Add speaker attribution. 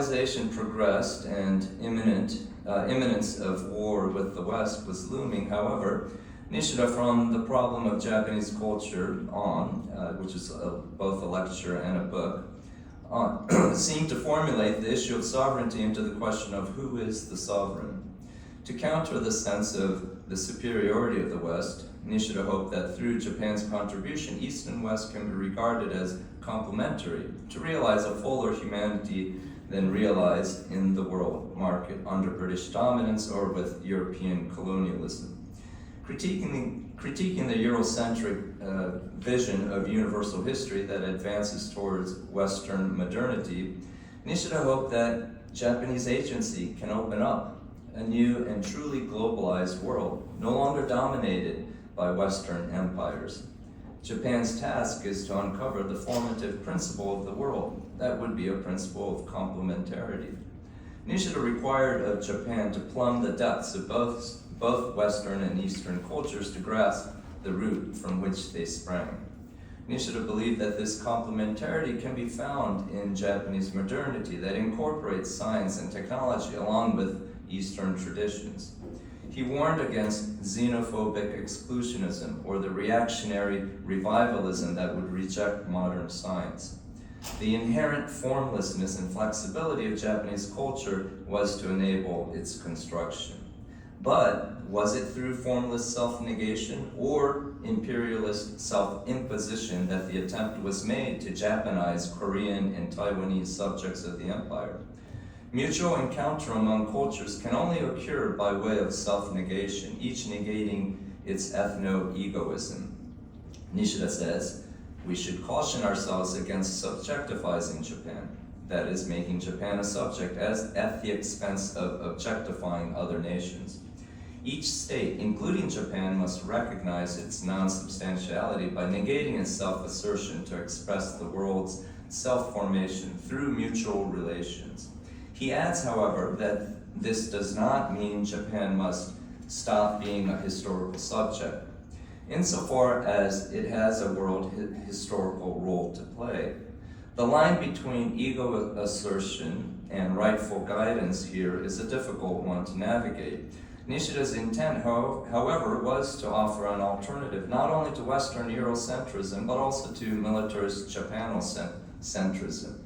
Speaker 1: civilization progressed and imminence of war with the West was looming. However, Nishida, from the problem of Japanese culture on, which is both a lecture and a book, seemed to formulate the issue of sovereignty into the question of who is the sovereign. To counter the sense of the superiority of the West, Nishida hoped that through Japan's contribution, East and West can be regarded as complementary to realize a fuller humanity than realized in the world market under British dominance or with European colonialism. Critiquing the Eurocentric vision of universal history that advances towards Western modernity, Nishida hoped that Japanese agency can open up a new and truly globalized world, no longer dominated by Western empires. Japan's task is to uncover the formative principle of the world. That would be a principle of complementarity. Nishida required of Japan to plumb the depths of both Western and Eastern cultures to grasp the root from which they sprang. Nishida believed that this complementarity can be found in Japanese modernity that incorporates science and technology along with Eastern traditions. He warned against xenophobic exclusionism or the reactionary revivalism that would reject modern science. The inherent formlessness and flexibility of Japanese culture was to enable its construction. But was it through formless self-negation or imperialist self-imposition that the attempt was made to Japanize Korean and Taiwanese subjects of the empire? Mutual encounter among cultures can only occur by way of self-negation, each negating its ethno-egoism. Nishida says, we should caution ourselves against subjectifying Japan, that is, making Japan a subject at the expense of objectifying other nations. Each state, including Japan, must recognize its non-substantiality by negating its self-assertion to express the world's self-formation through mutual relations. He adds, however, that this does not mean Japan must stop being a historical subject, insofar as it has a world historical role to play. The line between ego assertion and rightful guidance here is a difficult one to navigate. Nishida's intent, however, was to offer an alternative not only to Western Eurocentrism, but also to militarist Japanocentrism.